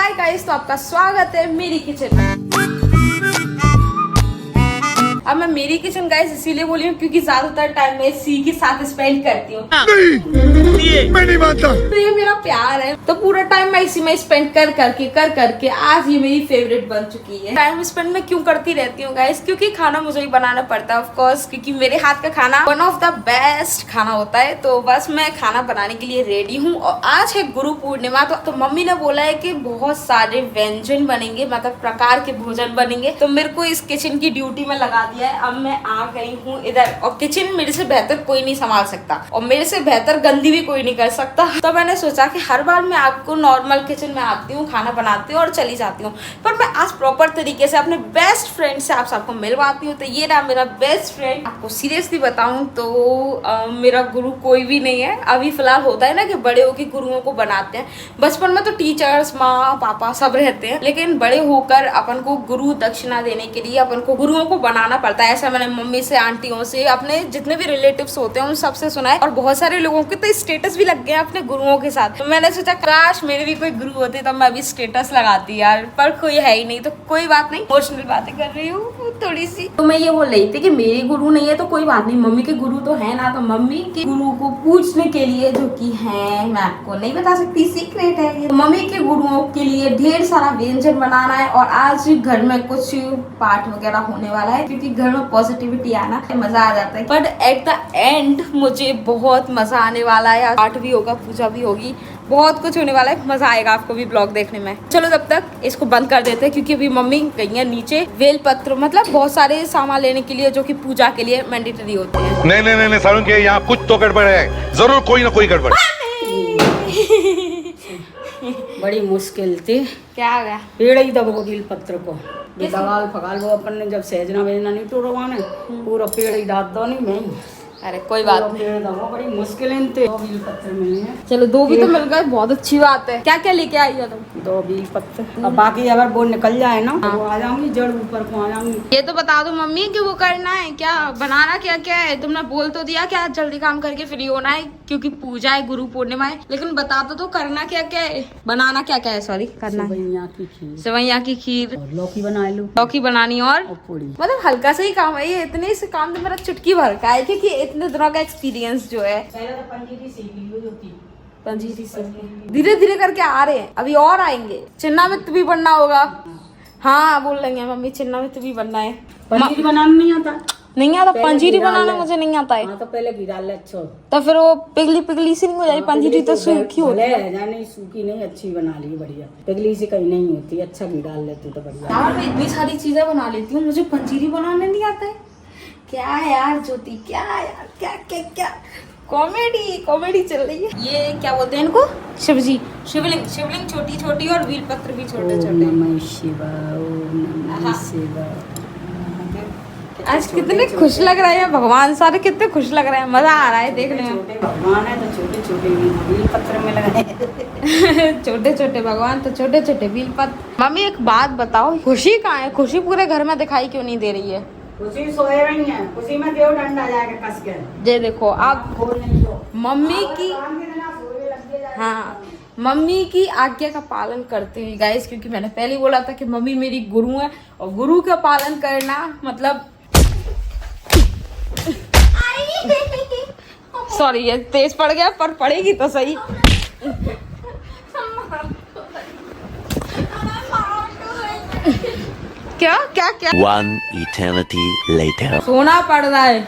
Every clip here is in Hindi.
हाय गाइस, तो आपका स्वागत है मेरी किचन में। अब मैं मेरी किचन गाइस इसीलिए बोली हूँ क्योंकि ज्यादातर टाइम मैं सी के साथ स्पेंड करती हूँ। मैं नहीं मानता। तो ये मेरा प्यार है, तो पूरा टाइम मैं इसी में स्पेंड कर करके आज ये मेरी फेवरेट बन चुकी है। टाइम स्पेंड मैं क्यों करती रहती हूँ गाइस, क्योंकि खाना मुझे ही बनाना पड़ता है ऑफ कोर्स, क्योंकि मेरे हाथ का खाना वन ऑफ द बेस्ट खाना होता है। तो बस मैं खाना बनाने के लिए रेडी हूँ और आज है गुरु पूर्णिमा। तो मम्मी ने बोला है कि बहुत सारे व्यंजन बनेंगे, मतलब प्रकार के भोजन बनेंगे, तो मेरे को इस किचन की ड्यूटी में लगा दिया है। अब मैं आ गई हूँ इधर और किचन मेरे से बेहतर कोई नहीं संभाल सकता और मेरे से बेहतर गंदी भी कोई नहीं कर सकता। तो मैंने सोचा कि हर बार मैं आपको नॉर्मल किचन में आती हूँ, खाना बनाती हूँ और चली जाती हूँ, पर मैं आज प्रॉपर तरीके से अपने बेस्ट फ्रेंड से आप सबको मिलवाती हूँ। तो ये रहा मेरा बेस्ट फ्रेंड। आपको सीरियसली बताऊँ तो मेरा गुरु कोई भी नहीं है अभी फिलहाल। होता है ना कि बड़े होकर गुरुओं को बनाते हैं, बचपन में तो टीचर्स, माँ पापा सब रहते हैं, लेकिन बड़े होकर अपन को गुरु दक्षिणा देने के लिए अपन को गुरुओं को बनाना पड़ता है। ऐसा मैंने मम्मी से, आंटियों से, अपने जितने भी रिलेटिव्स होते हैं उन सबसे सुना है और बहुत सारे लोगों के तो स्टेटस भी लग गए अपने गुरुओं के साथ। तो मैंने सोचा काश मेरे भी कोई गुरु होते तो मैं अभी स्टेटस लगाती यार, पर कोई है ही नहीं। तो कोई बात नहीं, इमोशनल बातें कर रही हूँ थोड़ी सी। तो मैं ये बोल रही थी कि मेरे गुरु नहीं है तो कोई बात नहीं, मम्मी के गुरु तो है ना। तो मम्मी के गुरु को पूछने के लिए, जो कि है मैं आपको नहीं बता सकती, सीक्रेट है। तो मम्मी के गुरुओं के लिए ढेर सारा व्यंजन बनाना है और आज घर में कुछ पाठ वगैरह होने वाला है, क्योंकि घर में पॉजिटिविटी आना मजा आ जाता है। बट एट द एंड मुझे बहुत मजा आने वाला है। पाठ भी होगा, पूजा भी होगी, बहुत कुछ होने वाला है। मजा आएगा आपको भी ब्लॉग देखने में। चलो तब तक इसको बंद कर देते हैं, क्योंकि अभी मम्मी गई है नीचे बेल पत्र, मतलब बहुत सारे सामान लेने के लिए जो कि पूजा के लिए मैंडेटरी होते हैं। नहीं सारुण के यहाँ कुछ तो गड़बड़ है, जरूर कोई ना कोई गड़बड़। बड़ी मुश्किल थी। क्या आ गया? पेड़ ही दबो बेल पत्र को दगाल फगाल वो अपन ने जब सहजना भेजना नहीं तो रवाने पूरा पेड़ ही डाल दो नहीं मैं। अरे कोई बात नहीं, पेड़ दबो बड़ी मुश्किल थे। दो बेल पत्र मिले हैं। चलो दो भी तो मिल गए, बहुत अच्छी बात है। क्या क्या लेके आई हो तुम? दो बेल पत्र। अब बाकी अगर वो निकल जाए ना तो आ जाऊंगी, जड़ ऊपर को आ जाऊंगी। ये तो बता दो मम्मी कि वो करना है क्या, बनाना क्या क्या है। तुमने बोल तो दिया कि आज जल्दी काम करके फ्री होना है क्योंकि पूजा है, गुरु पूर्णिमा है, लेकिन बता दो तो करना क्या क्या है, बनाना क्या क्या है। सॉरी, करना सेवैया की खीर, सेवैया की खीर, लौकी बना लो, लौकी बनानी और पूरी। मतलब हल्का सा ही काम है ये, इतने से काम तो मेरा चुटकी भर का है, क्योंकि इतने दिनों का एक्सपीरियंस जो है। पहले तो पंजीरी सीख ली जो थी, पंजीरी से धीरे धीरे करके आ रहे हैं, अभी और आएंगे। चिन्ना मित भी बनना होगा। हाँ बोल लेंगे मम्मी, चिन्ना मित भी बनना है। पंजीरी बनाना नहीं आता? नहीं आता पंजीरी बनाना, मुझे नहीं आता है। हाँ तो पहले घी डाल ले अच्छा, तो फिर वो पिघली पिघली सी नहीं हो जाएगी? पंजीरी तो सूखी होती है। नहीं सूखी नहीं, अच्छी बना ली बढ़िया। पिघली से कहीं नहीं होती, अच्छा घी डाल लेती तो बढ़िया। यार मैं इतनी सारी चीजें बना लेती हूँ, मुझे पंजीरी बनाने नहीं आता है। क्या है यार ज्योति, क्या यार, क्या क्या क्या कॉमेडी चल रही है। ये क्या बोलते हैं इनको? शिवजी, शिवलिंग। शिवलिंग छोटी छोटी और बेल पत्र भी छोटे छोटे। नमः शिवाय, ओम नमः शिवाय। आज कितने खुश लग रहे हैं भगवान, सारे कितने खुश लग रहे हैं, मजा आ रहा है देखने में। छोटे भगवान है तो छोटे छोटे बेल पत्र में लगाए। छोटे छोटे भगवान तो छोटे छोटे बेल पत्र। मम्मी एक बात बताओ, खुशी कहाँ है? खुशी पूरे घर में दिखाई क्यों नहीं दे रही है? खुशी सोए रही है, खुशी में देव डंडा जाएगा कस के। ये देखो आप मम्मी की, हाँ मम्मी की आज्ञा का पालन करते हैं गाइस, क्योंकि मैंने पहले बोला था कि मम्मी मेरी गुरु है और गुरु का पालन करना मतलब सॉरी ये तेज पड़ गया, पर पड़ेगी तो सही। क्या क्या क्या? One eternity later. सोना पड़ रहा है।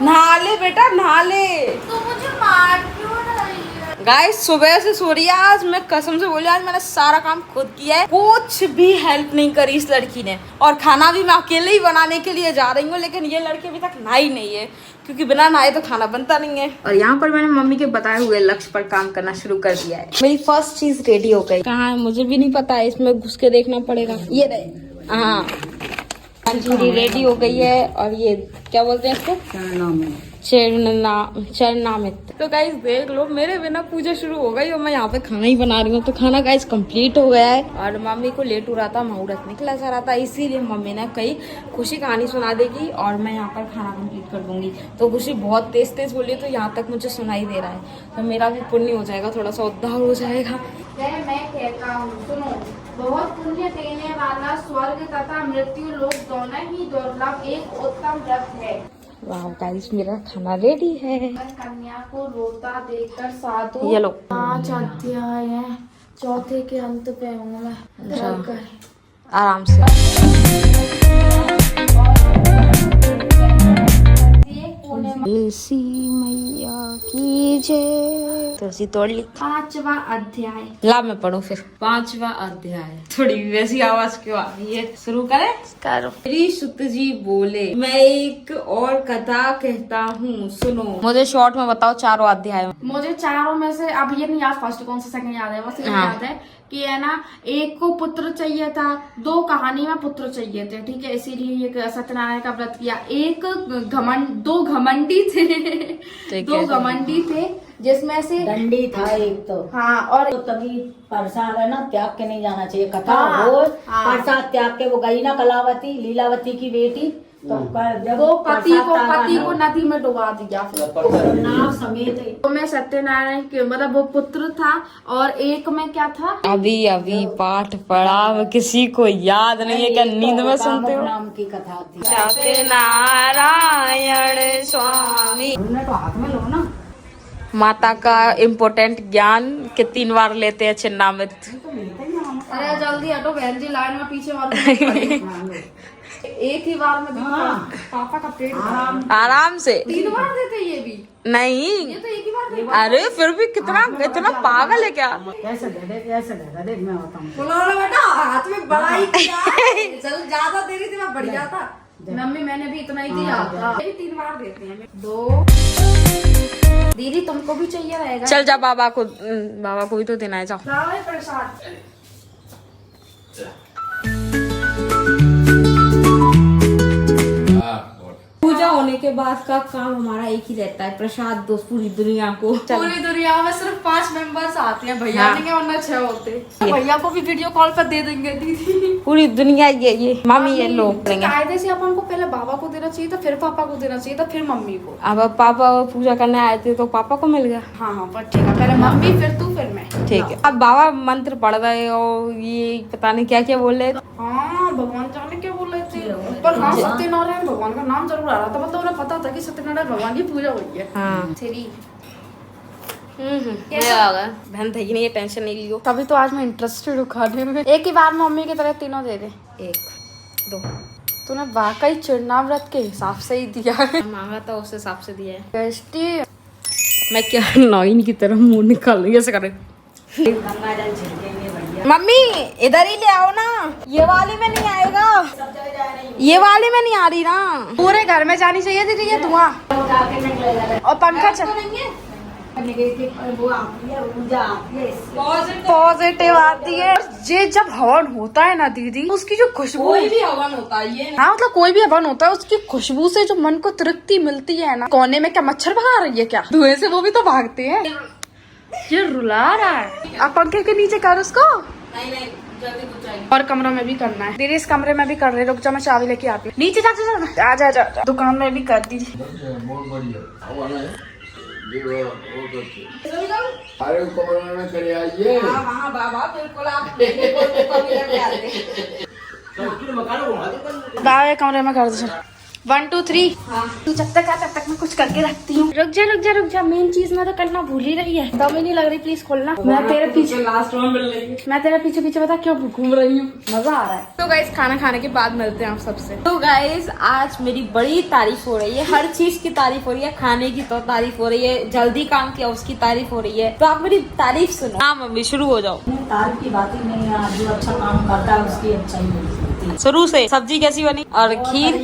नहा ले बेटा, नहा ले। तो मुझे मार क्यों रही है? गाइस सुबह से सो रही है। आज मैं कसम से बोली, आज मैंने सारा काम खुद किया है, कुछ भी हेल्प नहीं करी इस लड़की ने। और खाना भी मैं अकेले ही बनाने के लिए जा रही हूँ, लेकिन ये लड़की अभी तक नहाई नहीं है, क्योंकि बिना नहाए तो खाना बनता नहीं है। और यहाँ पर मैंने मम्मी के बताए हुए लक्ष्य पर काम करना शुरू कर दिया है। मेरी फर्स्ट चीज रेडी हो गई। कहाँ है मुझे भी नहीं पता है, इसमें घुस के देखना पड़ेगा। ये रहे, हाँ पंजीरी रेडी हो गई है। और ये क्या बोलते हैं इसको? चरनामित। तो गाइस देख लो, मेरे बिना पूजा शुरू हो गई और मैं यहाँ पे खाना ही बना रही हूँ। तो खाना गाइस कंप्लीट हो गया है और मम्मी को लेट हो रहा था, मुहूर्त निकला जा रहा था, इसीलिए मम्मी ने कही खुशी कहानी सुना देगी और मैं यहाँ पर खाना कंप्लीट कर दूंगी। तो खुशी बहुत तेज तेज बोली, तो यहाँ तक मुझे सुनाई दे रहा है, तो मेरा भी पुण्य हो जाएगा, थोड़ा सा उद्धार हो जाएगा। मैं कहता हूँ सुनो, देने वाला स्वर्ग तथा मृत्यु लोक दोनों ही दुर्लभ एक उत्तम व्रत है। वाह गाइस, मेरा खाना रेडी है। कन्या को रोता देखकर साधु, ये लो 5 अध्याय है, चौथे के अंत पे हूँ मैं। आराम से तुलसी मैया की जय। तुलसी तोड़ ली। 5वां अध्याय ला मैं पढ़ूं फिर। 5वां अध्याय। थोड़ी वैसी आवाज क्यों आ रही है? शुरू करें? करो। श्री सुत जी बोले, मैं एक और कथा कहता हूँ, सुनो। मुझे शॉर्ट में बताओ चारों अध्याय। मुझे चारों में से अब ये नहीं याद फर्स्ट कौन सा सेकंड याद है, बस ये याद है कि है ना, एक को पुत्र चाहिए था, 2 कहानी में पुत्र चाहिए थे, ठीक है, इसीलिए ये सत्यनारायण का व्रत किया। 2 घमंडी थे, 2 घमंडी थे, जिसमें से दंडी था एक तो। हाँ, और तो तभी प्रसाद है ना, त्याग के नहीं जाना चाहिए। कथा हो प्रसाद त्याग के, वो गई ना कलावती, लीलावती की बेटी, तो जब वो पति को नदी में डुबा दिया नाव समेत। तो मैं सत्यनारायण के मतलब वो पुत्र था, और एक में क्या था, अभी पाठ पढ़ा, किसी को याद नहीं है, क्या नींद में सुनते हो? नाम की कथा थी। सत्यनारायण स्वामी। तो हाथ में लो ना। माता का इम्पोर्टेंट ज्ञान के 3 बार लेते हैं चिन्नामृत। अरे जल्दी हटो बहन जी, लाइन में पीछे वाले एक ही बार में पापा का पेट आराम से 3 बार देते ये भी नहीं, ये तो एक ही बार देते। अरे फिर भी कितना पागल है क्या? ऐसे दे दे, मैं बताऊं। बेटा हाथ में बड़ा ही चल, ज्यादा दे रही थी मैं, बढ़िया था। मम्मी मैंने भी इतना ही दिया था, 3 बार देते हैं। 2 दीदी तुमको भी चाहिए रहेगा। चल जा, बाबा को भी तो देना है। जाओ प्रसाद। पूजा होने के बाद का काम हमारा एक ही रहता है, प्रसाद दो पूरी दुनिया को। पूरी दुनिया में सिर्फ 5 मेंबर्स आते हैं, भैया नहीं वरना 6 होते। भैया को भी वीडियो कॉल पर दे देंगे दीदी। पूरी दुनिया ये मामी ये लोग कायदे से अपन को पहले बाबा को देना चाहिए था, फिर पापा को देना चाहिए था, फिर मम्मी को। अब पापा पूजा करने आए थे तो पापा को मिल गया। हाँ पर ठीक है, पहले मम्मी फिर तू फिर मैं। ठीक है। अब बाबा मंत्र पढ़ रहे और ये पता नहीं क्या क्या बोल रहे। हाँ भगवान जाने क्या बोल रहे थे, पर हाँ सत्यनारायण भगवान का नाम जरूर आ रहा था, मतलब उन्हें पता था कि सत्यनारायण भगवान की पूजा हुई है। हाँ। बहन थी नहीं, ये टेंशन नहीं लियो। तभी तो आज मैं इंटरेस्टेड हूँ खाने में। एक ही बार में मम्मी की तरह तीनों दे दे। 1 2 तूने वाकई चिन्नाव्रत के हिसाब से ही दिया है। मांगा था उस हिसाब से दिया है। टेस्टी। मैं क्या नॉइन की तरह मुंह निकाल रही ऐसे करे। मम्मी इधर ही ले आओ ना, ये वाली में नहीं आएगा, ये वाली में नहीं आ रही ना। पूरे घर में जानी चाहिए दीदी ये धुआं, और पंखा पॉजिटिव आती है। ये जब हवन होता है ना दीदी, उसकी जो खुशबू, कोई भी हवन होता है ये, हाँ मतलब कोई भी हवन होता है, उसकी खुशबू से जो मन को तृप्ति मिलती है ना। कोने में क्या मच्छर भगा रही है क्या? धुएं से वो भी तो भागते हैं। ये रुला रहा है। आप पंखे के नीचे कर उसको। नहीं और कमरों में भी करना है दीदी, इस कमरे में भी कर रहे। रुक जा मैं चाबी लेके आती हूँ। नीचे जा दुकान में भी कर दीजिए। बाबा कमरे में कर दीजिए। 1 2 3 तू जब तक मैं कुछ करके रखती हूँ। रुक जा मेन चीज में तो करना भूल ही रही है। दम ही नहीं लग रही, प्लीज खोलना। मैं तेरे पीछे लास्ट में मिल रही हूँ। मैं तेरे पीछे बता क्यों घूम रही हूँ, मजा आ रहा है। तो गाइस खाना खाने के बाद मिलते हैं आप सबसे। तो गाइस आज मेरी बड़ी तारीफ हो रही है, हर चीज की तारीफ हो रही है, खाने की तो तारीफ हो रही है, जल्दी काम किया उसकी तारीफ हो रही है। तो आप मेरी तारीफ सुनो। हाँ मम्मी शुरू हो जाओ। तारीफ की बात ही नहीं है, जो अच्छा काम करता है उसकी अच्छाई मिलती है। शुरू से सब्जी कैसी बनी और खीर?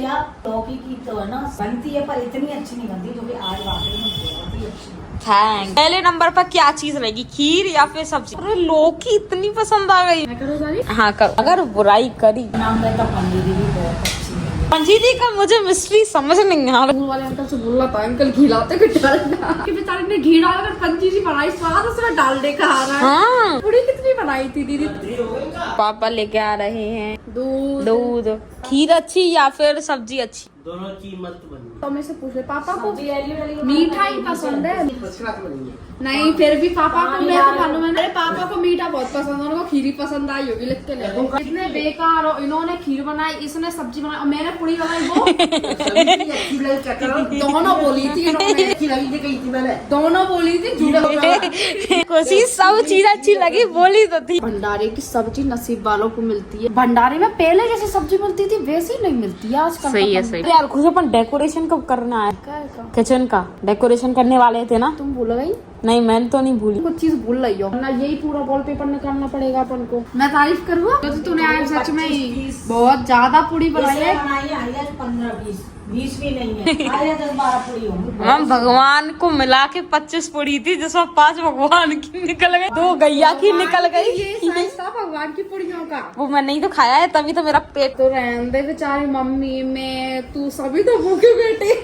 लौकी की तो है ना बनती है, पर इतनी अच्छी नहीं बनती, जो कि आज वाकई में बहुत ही अच्छी। थैंक। पहले नंबर पर क्या चीज रहेगी, खीर या फिर सब्जी? अरे लौकी इतनी पसंद आ गई। हाँ करो, अगर बुराई करी नाम रहता पंजीरी भी बहुत अच्छी है। पंजीरी का मुझे मिस्ट्री समझ नहीं आ रहा। वाले अंकल से बोलना था, अंकल घी लाते कि डालना, कि बेचारे ने घी डालकर पंजीरी बनाई, स्वाद उसमें डालने का आ रहा है। हाँ पूरी कितनी बनाई थी दीदी? पापा लेके आ रहे हैं दूध। खीर अच्छी या फिर सब्जी अच्छी? दोनों चीज मस्त बनी। तो मैं से पूछ ले पापा को मीठा ही पसंद है। नहीं फिर भी पापा को मैं तो मालूम है मेरे पापा को मीठा बहुत पसंद है, उनको खीर पसंद आई होगी लिख के ले। इतने बेकार हो, इन्होंने खीर बनाई, इसने सब्जी बनाई और मैंने पूरी बनाई। वो दोनों बोली थी इन्होंने, दोनों बोली थी झूठे। कोशिश सब चीज अच्छी लगी, बोली तो थी। भंडारे की सब्जी नसीब वालों को मिलती है। भंडारे में पहले जैसी सब्जी मिलती थी वैसी नहीं मिलती है आजकल। सही है सही। यार खुद अपन डेकोरेशन कब करना है? किचन का डेकोरेशन करने वाले थे ना? तुम भूल गई? नहीं मैंने तो नहीं भूली। कुछ चीज भूल रही हो ना, यही पूरा वॉलपेपर निकालना पड़ेगा अपन को। मैं तारीफ करूँ तो तूने आज सच में ही बहुत ज्यादा पूरी बनाई है। 15-20 भी नहीं है, 10-12 पूरी होंगी। हम भगवान को मिला के 25 पूरी थी, जिसमें 5 भगवान की निकल गई, 2 गैया की निकल गई। ये साइज था भगवान की पूरियों का। वो मैं नहीं तो खाया है, तभी तो मेरा पेट। तो रहने दे बेचारी मम्मी, मैं, तू सभी तो भूखे बैठे।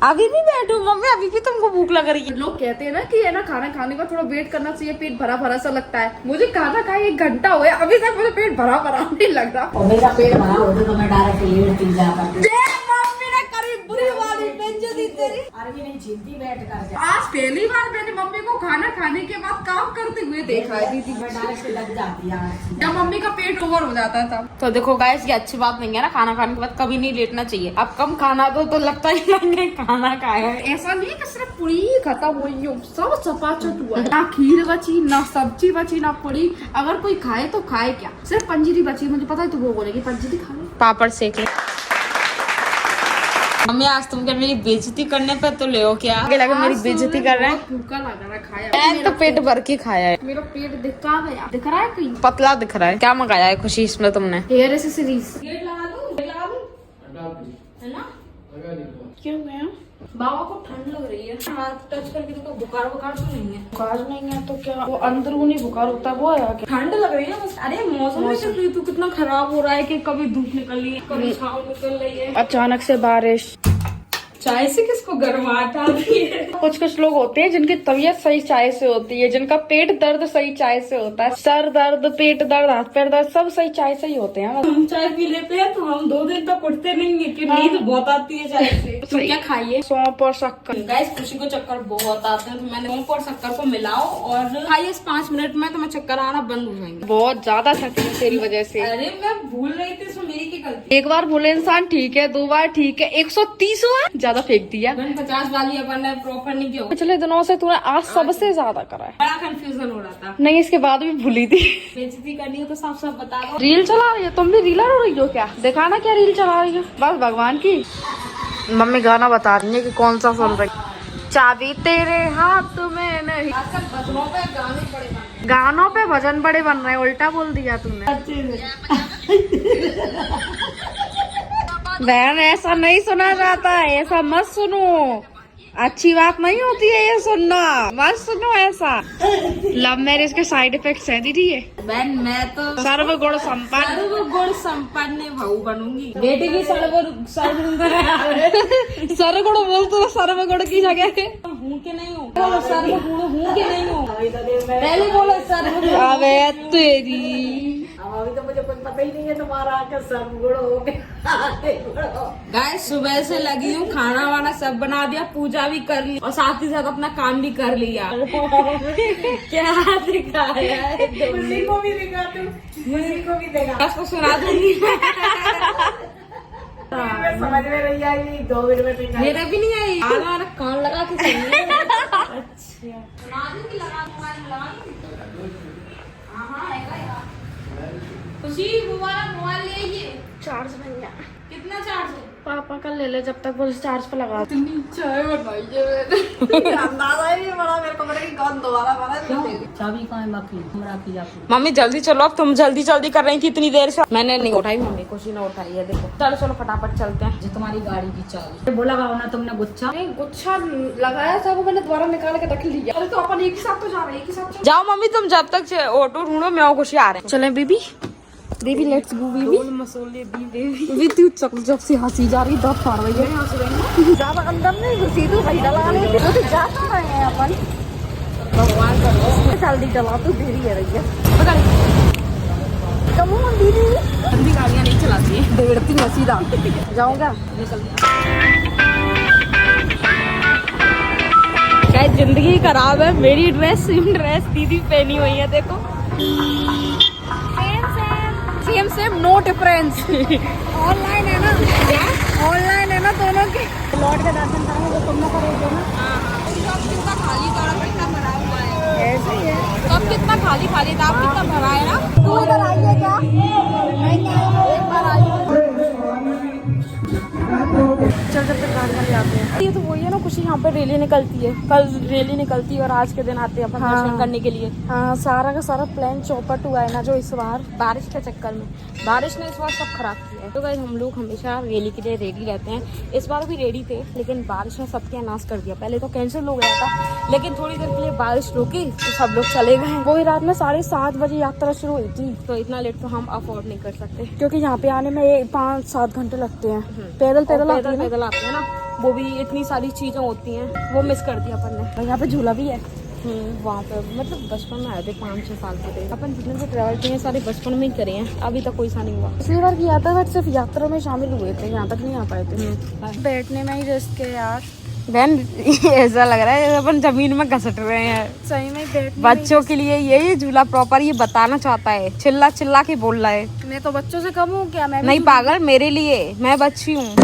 अभी भी बैठू मम्मी, अभी भी तुमको भूख लग रही है। लोग कहते हैं ना कि है ना खाना खाने का थोड़ा वेट करना चाहिए, पेट भरा भरा सा लगता है। मुझे खाना खाए 1 घंटा हुआ है, अभी तक मुझे पेट भरा भरा नहीं लग रहा। और मेरा पेट भरा होता तो मैं डायरेक्ट लेट जाता। मम्मी ने करी बुरी वाली बेइज्जती तेरी। अरबी नहीं झीलती बैठ कर। आज पहली बार मैंने मम्मी को खाना खाने के बाद काम करते हुए देखा है दीदी। मैं डायरेक्ट लग जाती है। जब मम्मी का पेट ओवर हो जाता था। तो देखो गाइस, ये अच्छी बात नहीं है ना, खाना खाने के बाद कभी नहीं लेटना चाहिए। अब कम खाना दो तो लगता ही नहीं खाना खाया है। ऐसा नहीं है कि सिर्फ पूरी खत्म हुई हो, सब चपाचट हुआ। ना खीर बची, ना सब्जी बची, ना पूरी। अगर कोई खाए तो खाए क्या, सिर्फ पंजीरी बची। मुझे पता है तो वो बोलेगी पंजीरी खा लो। पापड़ सेक ले। मम्मी आज तुम क्या मेरी बेइज्जती करने पे तो ले हो क्या? आगे लगे मेरी बेइज्जती कर रहे हैं। भूखा लग रहा है, खाया मैंने तो पेट भर के खाया है। मेरा पेट दिख गया, दिख रहा है कहीं? पतला दिख रहा है। क्या मंगाया है खुशी इसमें तुमने? Hair accessories. लगा दूं है ना? क्यों गया? बाबा को ठंड लग रही है, हाथ टच करके तो बुखार बुखार तो नहीं है। बुखार नहीं है तो क्या वो अंदरूनी बुखार होता है वो है? ठंड लग रही है बस। अरे मौसम में चल रही तू कितना खराब हो रहा है कि कभी धूप निकल रही है, कभी छाव निकल रही है, अचानक से बारिश। चाय से किसको गर्माहट आती है? कुछ लोग होते हैं जिनकी तबीयत सही चाय से होती है, जिनका पेट दर्द सही चाय से होता है, सर दर्द, पेट दर्द, हाथ पैर दर्द सब सही चाय से ही होते हैं। हम चाय पी लेते हैं तो हम 2 दिन तक उठते नहीं है कि नींद बहुत आती है चाय से। तो क्या खाइए? सौंफ और शक्कर। गाइस खुशी को चक्कर बहुत आते हैं तो मैंने सौंफ और शक्कर को मिलाओ और खाइए 5 मिनट में, तो मैं चक्कर आना बंद हो जाएंगे। बहुत ज्यादा थकी हूँ तेरी वजह से। अरे मैं भूल रही थी, इसमें मेरी क्या गलती? एक बार भूले इंसान ठीक है, 2 बार ठीक है, 130 बार ज्यादा फेंक दिया। 50 वाली अपन ने प्रॉपर नहीं किया। पिछले दिनों से तूने आज सबसे ज्यादा करा है। बड़ा कंफ्यूजन हो रहा था। नहीं इसके बाद भी भूली थी। बेइज्जती करनी है तो साफ साफ बता दो। रील चला रही है तुम भी? रीलर हो रही हो क्या? दिखाना क्या रील चला रही हो? बस भगवान की। मम्मी गाना बता रही है कि कौन सा सुन रही। चाबी तेरे हाथ में नहीं। गानों पे भजन बड़े बन रहे हैं, उल्टा बोल दिया तूने। बहन ऐसा नहीं सुना जाता है, ऐसा मत सुनो, अच्छी बात नहीं होती है ये सुनना, मत सुनो ऐसा। लव मैरिज के साइड इफेक्ट्स हैं दीदी ये। बहन मैं तो सर्वगुण संपन्न बहू बनूंगी। बेटी की सर्वगुण बोल तो सर्वगुण की जगह हूँ कि नहीं हूँ? बोलो सर्वगुण हूँ कि नहीं हूँ? पहले बोलो सर्वगुण। अबे तेरी अभी तो मुझे कुछ पता ही नहीं है तुम्हारा सर्वगुण हो गया। गाइस सुबह से लगी हूँ, खाना वाना सब बना दिया, पूजा भी कर ली और साथ ही साथ अपना काम भी कर लिया। क्या दिखाया है? मुझे को भी दिखा दूं, मुझे को भी दिखा। उसको सुना दूंगी। समझ में नहीं आई, 2 मिनट में नहीं आई। मेरा भी नहीं आई। आना कान लगा के सुनिए। अच्छा सुना दूंगी, लगा खुशी मोबाइल ले आइए। चार्ज नहीं है। कितना चार्ज है? पापा का ले ले जब तक वो चार्ज पे लगा। चाय बनाई चाबी कहाँ है बाकी? हमरा की जाती। मम्मी जल्दी चलो, अब तुम जल्दी जल्दी कर रही थी इतनी देर से। मैंने नहीं उठाई, मम्मी खुशी ने उठाई है। देखो चलो चलो फटाफट चलते हैं। जो तुम्हारी गाड़ी की चाबी बोला ना तुमने गुच्छा? नहीं गुच्छा लगाया था, वो मैंने दोबारा निकाल के रख लिया। अरे तो अपन एक ही साथ तो जा रहे हैं, एक ही साथ जाओ मम्मी, तुम जब तक ऑटो ढूंढो मैं और खुशी आ रहे हैं। चले baby, baby let's go baby. मसोले दी बेबी तू जब से हंसी जा रही दर्द फाड़ रही है। ज्यादा अंदर नहीं घुसी तू, सही डला ले तो जा रहे हैं अपन। भगवान का जल्दी डला तू, देरी है रही है। पता नहीं कम दीदी जल्दी गाड़ियाँ नहीं चलाती है। देड़ती है सीधा जाऊंगा निकल। गाइस जिंदगी खराब है। मेरी ड्रेस सेम ड्रेस दीदी पहनी हुई है, देखो same same no difference. Online है ना, ऑनलाइन है ना दोनों के। लौट के दर्शन करेंगे जो तुम लोग करोगे ना। कितना खाली था, कितना भरा हुआ है। ऐसे ही है। सब कितना खाली खाली था, आप कितना भरा है ना। तू उधर आइए क्या? नहीं आए, एक बार आइए। चल जब तक गाड़ी वाले आते हैं। ये तो वही है ना, कुछ यहाँ पे रैली निकलती है। कल रैली निकलती है और आज के दिन आते हैं अपन दर्शन करने के लिए। हाँ, सारा का सारा प्लान चौपट हुआ है ना जो इस बार बारिश के चक्कर में। बारिश ने इस बार सब खराब किया है। तो गाइस हम लोग हमेशा रैली के लिए रेडी रहते हैं। इस बार भी रेडी थे, लेकिन बारिश ने सबके नाश कर दिया। पहले तो कैंसिल हो गया था, लेकिन थोड़ी देर के लिए बारिश रुकी तो सब लोग चले गए। वही रात में 7:30 बजे यात्रा शुरू हुई थी। तो इतना लेट तो हम अफोर्ड नहीं कर सकते, क्योंकि यहाँ पे आने में 5-7 घंटे लगते हैं। पैदल पैदल आते हैं ना, वो भी इतनी सारी चीजें होती हैं, वो मिस कर दिया अपन ने। यहाँ पे झूला भी है। वहाँ पे मतलब बचपन में आए थे 5-6 साल के थे अपन। जितने भी ट्रैवल किए बचपन बचपन में ही करे हैं, अभी तक कोई सा नहीं हुआ। पिछली बार की यात्रा सिर्फ यात्रा में शामिल हुए थे, यहाँ तक नहीं आ पाए थे। बैठने में ही रिस्क है यार बहन, ऐसा लग रहा है अपन जमीन में घसट रहे हैं। सही में बैठने बच्चों के लिए यही झूला प्रॉपर ये बताना चाहता है, चिल्ला चिल्ला के बोल रहा है। मैं तो बच्चों से कम हूँ क्या? मैं नहीं पागल, मेरे लिए, मैं बच्ची हूँ,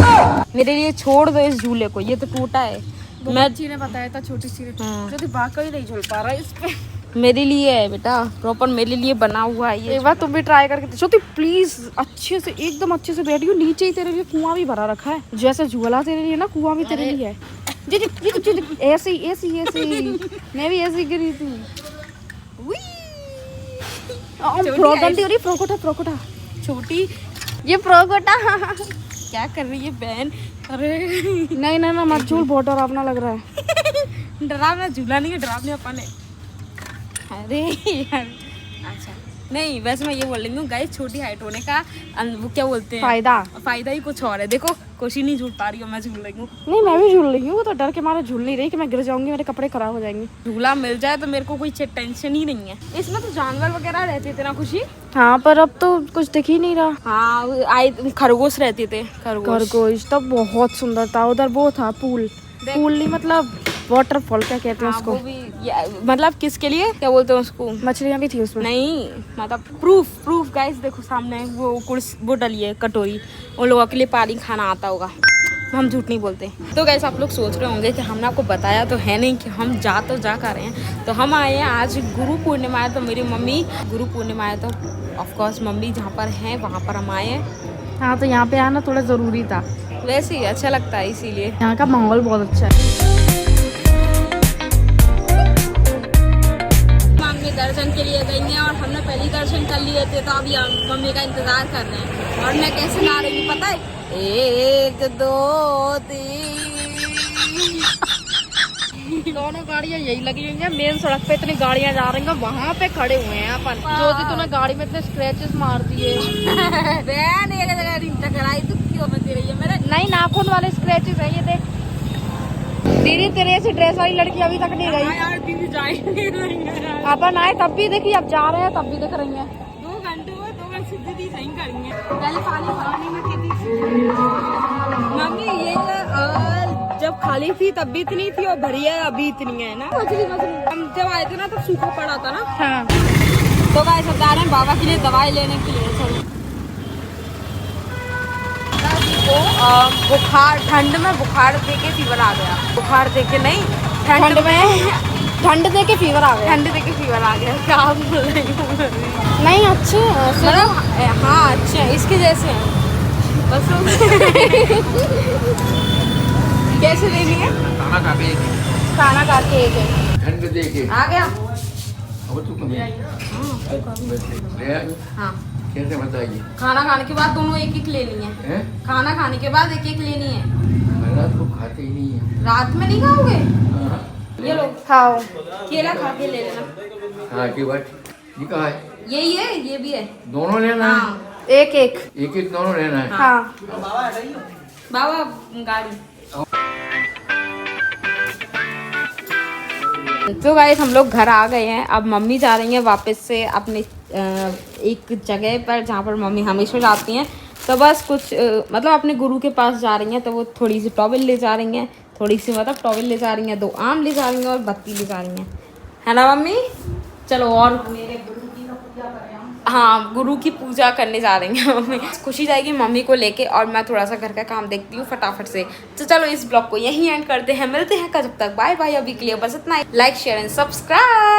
मेरे लिए छोड़ दो इस झूले को, ये तो टूटा है। मैं बच्ची ने बताया था छोटी सी, जो थी वाकई नहीं झूल पा रहा है इस पे। मेरे लिए है बेटा, प्रॉपर मेरे लिए बना हुआ है ये। एक बार तुम भी ट्राई करके ज्योति प्लीज अच्छे से, एकदम अच्छे से बैठियो। नीचे ही तेरे लिए कुआं भी भरा रखा है, जैसे झूला तेरे लिए ना कुआं भी तेरे लिए है। जी ऐसे ही मैं भी ऐसे ही गिरी थी। फ्रोकोटा छोटी ये प्रोकोटा क्या कर रही है बहन? अरे नहीं मत झूल, बहुत डरावना लग रहा है। डरावना झूला नहीं है, डरावने अपन है। अरे यार, अच्छा नहीं, वैसे मैं ये बोल रही हूँ गाइस, छोटी हाइट होने का वो क्या बोलते हैं फायदा ही कुछ और है। देखो कोशी नहीं झूल पा रही हूँ, मैं झूल रही हूँ। नहीं मैं भी झूल रही हूँ, तो डर के मारे झूल नहीं रही कि मैं गिर जाऊंगी, मेरे कपड़े खराब हो जाएंगे। झूला मिल जाए तो मेरे को कोई टेंशन ही नहीं है। इसमें तो जानवर वगैरह रहते थे ना खुशी। हाँ पर अब तो कुछ दिख ही नहीं रहा। हाँ खरगोश रहते थे, खरगोश तब बहुत सुंदर था। उधर वो था पूल नहीं मतलब वाटरफॉल क्या कहते हैं उसको। वो भी मतलब किसके लिए क्या बोलते हैं उसको? मछलियाँ भी थी उसमें। नहीं मतलब प्रूफ गाइस, देखो सामने वो डली है कटोरी, उन लोगों के लिए पानी खाना आता होगा, हम झूठ नहीं बोलते। तो गाइस आप लोग सोच रहे होंगे कि हमने आपको बताया तो है नहीं कि हम जा कर रहे हैं। तो हम आए हैं आज गुरु पूर्णिमा है, तो मेरी मम्मी गुरु पूर्णिमा है तो ऑफकोर्स मम्मी जहाँ पर हैं वहाँ पर हम आए हैं। हाँ तो यहाँ पे आना थोड़ा ज़रूरी था, वैसे ही अच्छा लगता है इसीलिए। यहाँ का माहौल बहुत अच्छा है। मम्मी दर्शन के लिए गई हैं और हमने पहले दर्शन कर लिए थे, तो अभी हम मम्मी का इंतजार कर रहे हैं। और मैं कैसे ला रही हूँ पता है? 1 2 3 दोनों गाड़ियाँ यही लगी हुई हैं, मेन सड़क पे इतनी गाड़ियाँ जा रही हैं, वहाँ पे खड़े हुए हैं अपन। ज्योति तूने गाड़ी में इतने स्क्रैचेस मार दिए। बहन एक जगह रिंग टकराई तो क्यों बंदी रही है मेरे? नहीं नाखून वाले स्क्रैचेस है ये देख। दीदी तेरे ऐसी ड्रेस वाली लड़की अभी तक नहीं गई। यार दीदी जाए अपन आए तब भी देखी, अब जा रहे हैं तब भी देख रही हैं। 2 घंटे हुए, 2 घंटे दीदी सही करेंगे। पहले पानी भराने में थी मम्मी, ये जब खाली थी तब भी इतनी थी और भरी है अभी इतनी है ना। मछली हम जब आए थे ना तब सूखा पड़ा था ना। हाँ तो गाइस सब जा रहे हैं बाबा के लिए दवाई लेने के लिए। चलो बुखार, ठंड में बुखार देके फीवर आ गया। बुखार देके नहीं, ठंड में ठंड दे के फीवर आ गया। ठंड देके फीवर आ गया। क्या बोल रही हूँ? नहीं अच्छे मतलब हाँ अच्छे हैं, इसके जैसे हैं बस। कैसे लेनी है? खाना खा के एक है। ठंड दे के आ गया। अब तू कभी हाँ कैसे बताइए? खाना खाने के बाद दोनों एक एक लेनी है। हैं? खाना खाने के बाद एक एक लेनी है। रात को खाते ही नहीं है। रात में नहीं खाओगे? हाँ। ये लो खाओ। केला खा के ले लेना। हाँ की बात ये कहा है? यही है, ये भी है। दोनों लेना है? हाँ एक एक दोनों लेना है। हाँ बाबा गाड़ी। तो गाइस हम लोग घर आ गए हैं। अब मम्मी जा रही हैं वापस से अपने एक जगह पर जहाँ पर मम्मी हमेशा जाती हैं। तो बस कुछ मतलब अपने गुरु के पास जा रही हैं, तो वो थोड़ी सी टॉवल ले जा रही हैं, थोड़ी सी मतलब टॉवल ले जा रही हैं, 2 आम ले जा रही हैं और बत्ती ले जा रही हैं, है ना मम्मी? चलो और मेरे गुरु की ना पूजा करें हम। हाँ, गुरु की पूजा करने जा रही हैं मम्मी। खुशी जाएगी मम्मी को लेके और मैं थोड़ा सा घर का काम देखती हूँ फटाफट से। तो चलो इस ब्लॉग को यहीं एंड करते हैं, मिलते हैं कल, जब तक बाय बाय। अभी के लिए बस इतना ही। Like share and subscribe.